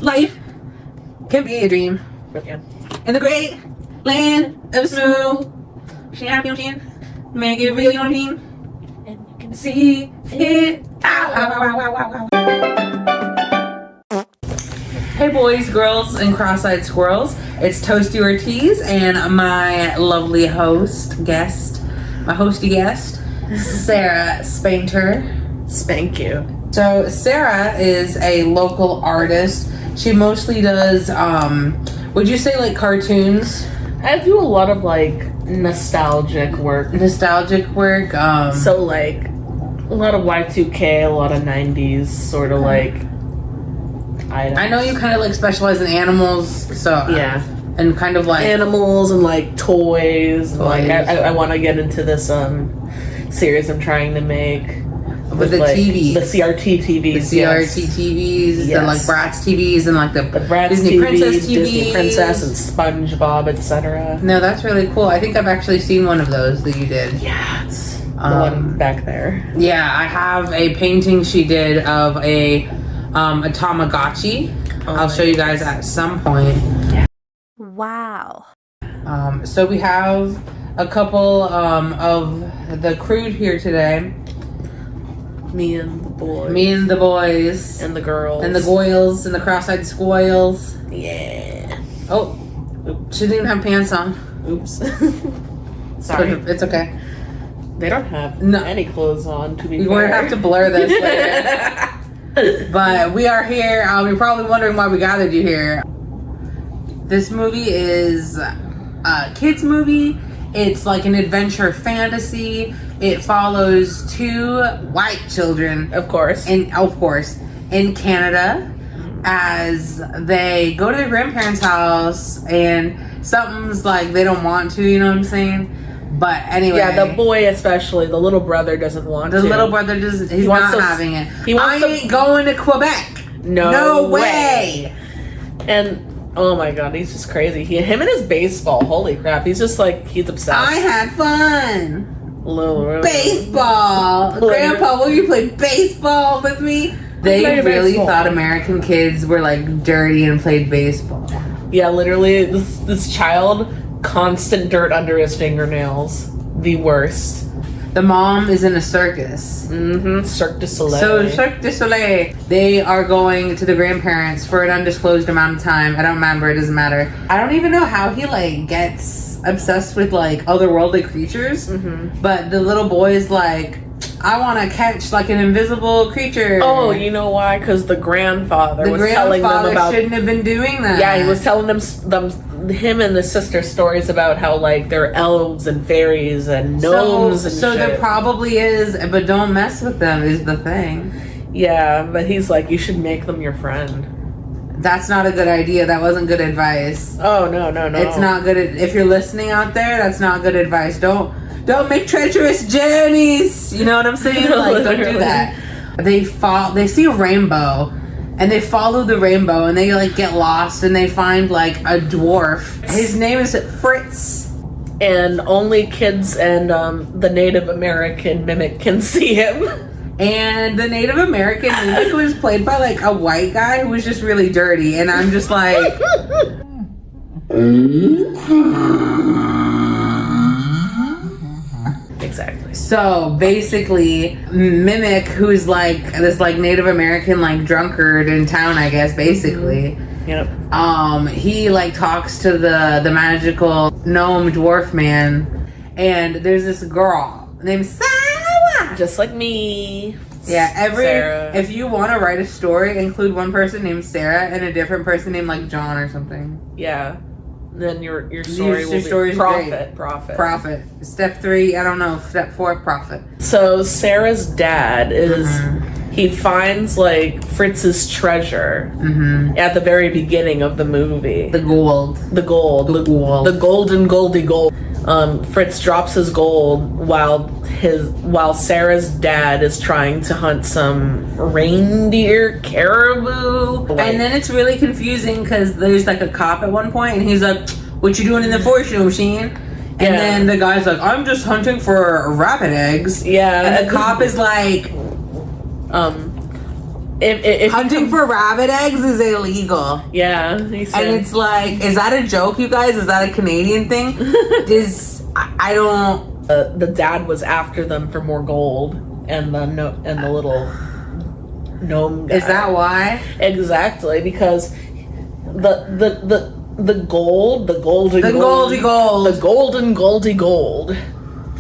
Life can be a dream. Okay. In the great land of snow. Champion, make it real, you know what I mean? And you can See it. Ow, ow, ow, ow, ow, ow. Hey boys, girls, and cross-eyed squirrels. It's Toasty Ortiz and my lovely hosty guest, Sarah Spainter. spank you. So Sarah is a local artist. She mostly does, would you say like cartoons? I do a lot of like nostalgic work. So So like a lot of Y2K, a lot of 90s sort of like items. I know you kind of like specialize in animals, so Yeah. and kind of like Animals and like toys. And, like Toys. I want to get into this series I'm trying to make. with the like, TVs, The CRT TVs. the CRT TVs, and like Yes. Bratz TVs, and like the Bratz Disney TVs, Princess TVs. Disney Princess and SpongeBob, etc. No, that's really cool. I think I've actually seen one of those that you did. Yeah, it's the one back there. Yeah, I have a painting she did of a Tamagotchi. I'll show you guys at some point. Wow. So we have a couple of the crew here today. Me and the boys. And the girls. And the goyles and the cross-eyed squoils. Yeah. Oh, she didn't even have pants on. Oops. But Sorry. it's okay. They don't have No. any clothes on, to be We're fair. gonna have to blur this later. But we are here. You're probably wondering why we gathered you here. This movie is a kids movie. It's like an adventure fantasy. It follows two white children, Of course. in Canada, as they go to their grandparents' house, and something's like they don't want to. You know what I'm saying? But anyway, Yeah, the boy especially, the little brother doesn't want to. the little brother doesn't. He's wants not to- having it. he wants I to- ain't going to Quebec. No way. way. And oh my god, he's just crazy. Him and his baseball, holy crap. He's just like, he's obsessed. I had fun. Little Baseball. Grandpa, will you play baseball with me? They Play really baseball. thought American kids were like dirty and played baseball. Yeah, literally, this child, constant dirt under his fingernails. The worst. The mom is in a circus. Mm-hmm. Cirque du Soleil. So Cirque du Soleil, they are going to the grandparents for an undisclosed amount of time. I don't remember, it doesn't matter. I don't even know how he like gets obsessed with like otherworldly creatures. Mm-hmm. But the little boy is like, I want to catch like an invisible creature. Oh, you know why? Because the grandfather was telling them about. Shouldn't have been doing that. Yeah, he was telling him and the sister stories about how like they're elves and fairies and gnomes and so shit. there probably is, but don't mess with them is the thing. Yeah, but he's like, you should make them your friend. That's not a good idea. That wasn't good advice. Oh no. It's not good. If you're listening out there, that's not good advice. Don't make treacherous journeys. You know what I'm saying? Like, don't do that. They see a rainbow, and they follow the rainbow, and they like get lost, and they find like a dwarf. His name is Fritz. And only kids and the Native American Mimmick can see him. And the Native American Mimmick was played by like a white guy who was just really dirty, and I'm just like. Exactly. So basically, Mimmick, who's like this like Native American like drunkard in town, I guess, basically. Yep. He like talks to the magical gnome dwarf man, and there's this girl named Sarah. Just like me. Yeah, Sarah. if you want to write a story, include one person named Sarah and a different person named like John or something. Yeah. Then your story Your will story's be great. profit. Step 3, I don't know. Step 4, profit. So Sarah's dad is he finds like Fritz's treasure at the very beginning of the movie. The gold. The gold. The gold. The golden goldy gold. Fritz drops his gold while Sarah's dad is trying to hunt some reindeer, caribou. And then it's really confusing because there's like a cop at one point, and he's like, "What you doing in the fortune machine?" And Yeah. then the guy's like, "I'm just hunting for rabbit eggs." Yeah. And the cop is like, if hunting for rabbit eggs is illegal. Yeah, he said, And it's like, is that a joke, you guys? Is that a Canadian thing? I don't. The dad was after them for more gold, and the little gnome guy. Is that why? Exactly, because the golden gold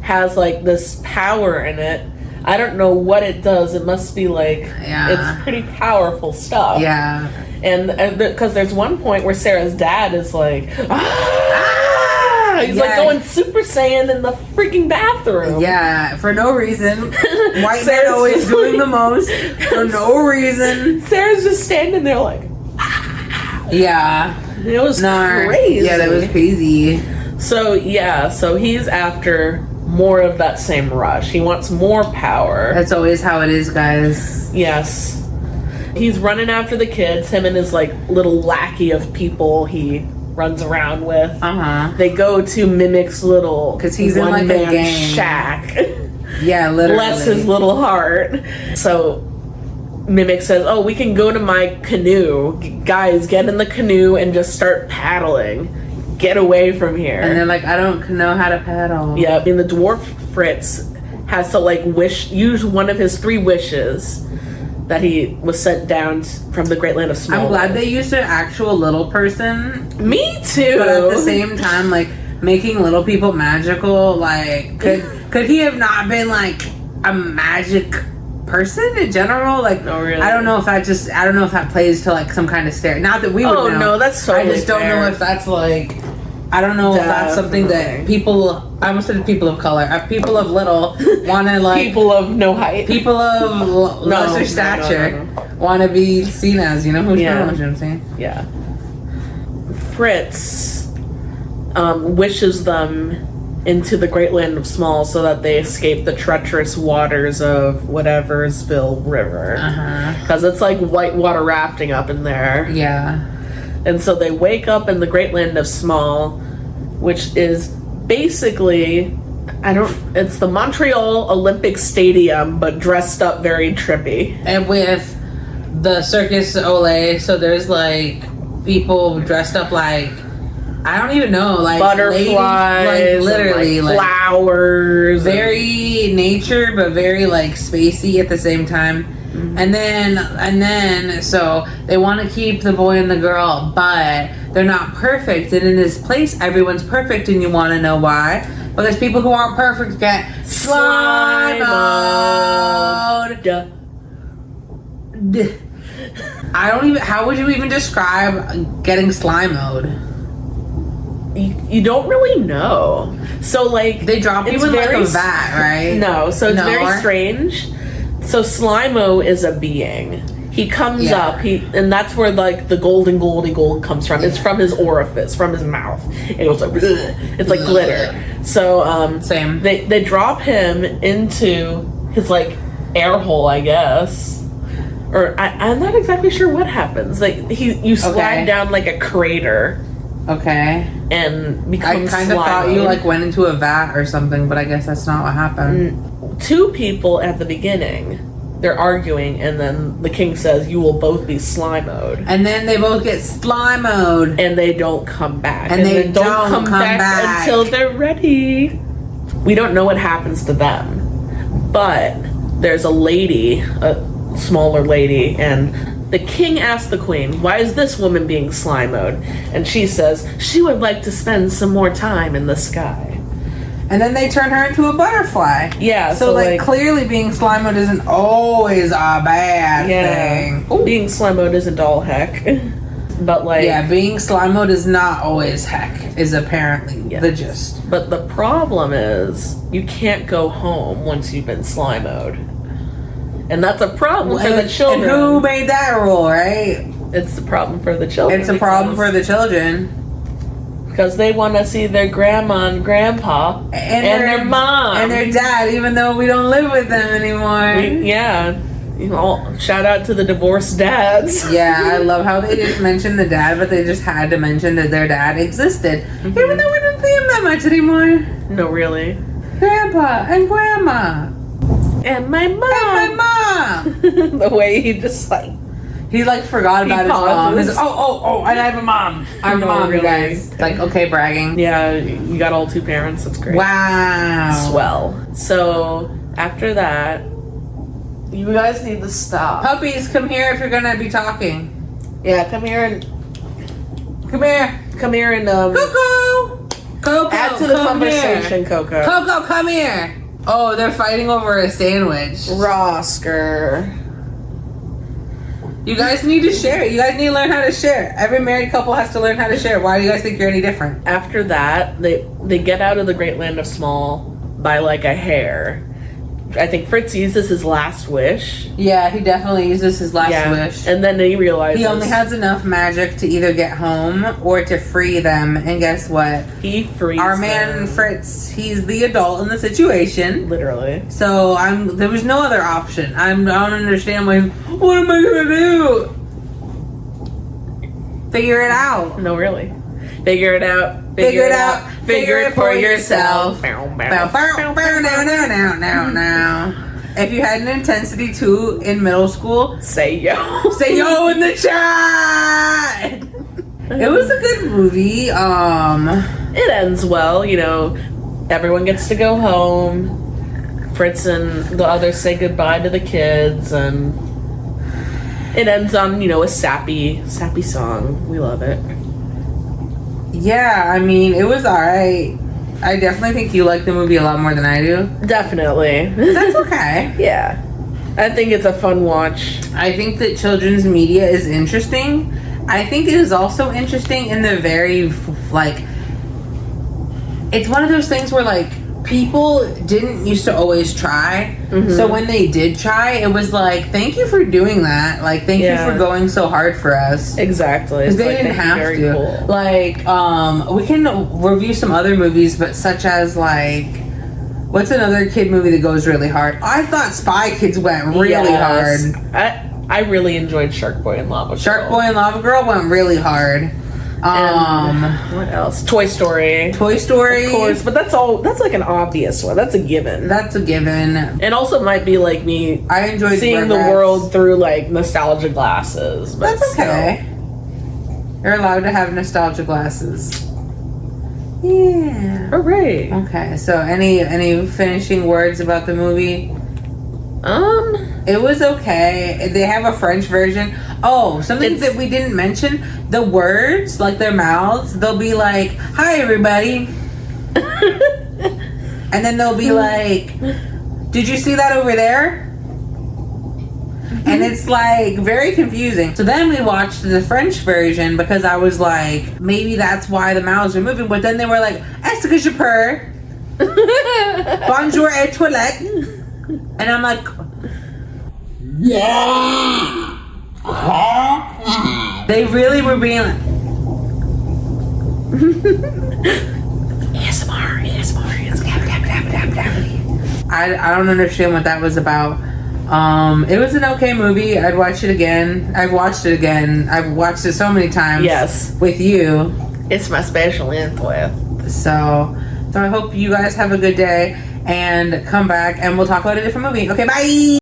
has like this power in it. I don't know what it does. It must be like, it's pretty powerful stuff. Yeah. And because there's one point where Sarah's dad is like, he's like going Super Saiyan in the freaking bathroom. Yeah, for no reason. White man always doing the most for no reason. Sarah's just standing there like, yeah. It was crazy. Yeah, that was crazy. So he's after more of that same rush. He wants more power. That's always how it is, guys. Yes. He's running after the kids, him and his like little lackey of people he runs around with. They go to Mimick's little, because he's in like a gang shack. Yeah, literally. Bless his little heart. So Mimmick says, "Oh, we can go to my canoe. Guys, get in the canoe and just start paddling. Get away from here." And they're like, "I don't know how to paddle." Yeah, and the dwarf Fritz has to like use one of his 3 wishes that he was sent down from the Great Land of Small. I'm glad they used an actual little person. Me too. But at the same time, like, making little people magical, like, could he have not been like a magic person in general? Like, no, really. I don't know if that plays to like some kind of stare. Not that we would know. Oh no, that's totally I just don't know if that's like, I don't know if that's something that people, I almost said people of color, people of little want to like, people of no height, people of lesser stature want to be seen as, you know what I'm saying? Yeah. Fritz wishes them into the Great Land of Small so that they escape the treacherous waters of Whateversville River. Because it's like whitewater rafting up in there. Yeah. And so they wake up in the Great Land of Small, which is basically, it's the Montreal Olympic Stadium, but dressed up very trippy. And with the Circus Olay, so there's like people dressed up like, I don't even know, like butterflies, like literally and, like, flowers, very nature, but very like spacey at the same time. And then so they want to keep the boy and the girl, but they're not perfect. And in this place, everyone's perfect, and you want to know why? Because people who aren't perfect get slime mode. How would you even describe getting slime mode? You don't really know. So like they drop you in like a vat, right? No, so it's very strange. So Slimo is a being. He comes up, and that's where like the golden gold comes from. It's from his orifice, from his mouth. It goes like, it's like glitter. So same. They drop him into his like air hole, I guess. Or I'm not exactly sure what happens. Like you slide down like a crater. Okay. And become I kind of thought you like went into a vat or something, but I guess that's not what happened. 2 people at the beginning, they're arguing, and then the king says, "You will both be slime mode." And then they both get slime mode. And they don't come back. And they don't come back until they're ready. We don't know what happens to them. But there's a lady, a smaller lady, and the king asks the queen, "Why is this woman being slime mode?" And she says, "She would like to spend some more time in the sky." And then they turn her into a butterfly. Yeah. So like clearly being slime mode isn't always a bad thing. Ooh. Being slime mode isn't all heck. But like... Yeah, being slime mode is not always heck, is apparently the gist. But the problem is, you can't go home once you've been slime mode. And that's a problem for the children. And who made that rule, right? It's the problem for the children. It's a problem for the children. Because they want to see their grandma and grandpa and their mom. And their dad, even though we don't live with them anymore. Shout out to the divorced dads. Yeah, I love how they didn't mention the dad, but they just had to mention that their dad existed. Even though we don't see him that much anymore. No, really. Grandpa and grandma. And my mom. And my mom. The way he just like He like forgot about his mom. He's like, oh, and I have a mom. I have a mom, you guys. Like, okay, bragging. Yeah, you got all 2 parents. That's great. Wow. Swell. So after that, you guys need to stop. Puppies, come here if you're gonna be talking. Yeah, come here and Coco, add to the come conversation, here. Coco. Coco, come here. Oh, they're fighting over a sandwich. Rosker. You guys need to share. You guys need to learn how to share. Every married couple has to learn how to share. Why do you guys think you're any different? After that, they get out of the great land of small by like a hair. I think Fritz uses his last wish. Yeah, he definitely uses his last wish. And then he realizes he only has enough magic to either get home or to free them. And guess what? He frees our man them. Fritz. He's the adult in the situation. Literally. So there was no other option. I don't understand what am I gonna do? Figure it out. No, really. Figure it out. Figure it out. Figure it for yourself. Now. If you had an intensity 2 in middle school, say yo. Say yo in the chat. It was a good movie. It ends well, you know. Everyone gets to go home. Fritz and the others say goodbye to the kids, and it ends on, you know, a sappy song. We love it. Yeah, I mean, it was alright. I definitely think you like the movie a lot more than I do. Definitely. That's okay. Yeah. I think it's a fun watch. I think that children's media is interesting. I think it is also interesting in the very, like, it's one of those things where, like, people didn't used to always try. Mm-hmm. So when they did try, it was like, thank you for doing that. Like, thank you for going so hard for us. Exactly. Because they didn't have to. Cool. Like, we can review some other movies, but such as, like, what's another kid movie that goes really hard? I thought Spy Kids went really hard. I really enjoyed Shark Boy and Lava Girl. Shark Boy and Lava Girl went really hard. What else? Toy Story. Of course, but that's like an obvious one. That's a given. And also might be like me. I enjoyed seeing the world through like nostalgia glasses. But that's okay. You're allowed to have nostalgia glasses. Yeah. Hooray. Okay. So any finishing words about the movie? It was okay. They have a French version. Oh, something that we didn't mention. The words, like their mouths, they'll be like, "Hi, everybody." And then they'll be like, "Did you see that over there?" And it's like very confusing. So then we watched the French version because I was like, maybe that's why the mouths are moving. But then they were like, "Est-ce que je peux? Bonjour et toilette." And I'm like, yeah. They really were being like, ASMR. I don't understand what that was about. It was an okay movie. I'd watch it again. I've watched it again. I've watched it so many times. Yes. With you. It's my special input. So I hope you guys have a good day and come back and we'll talk about a different movie. Okay, bye!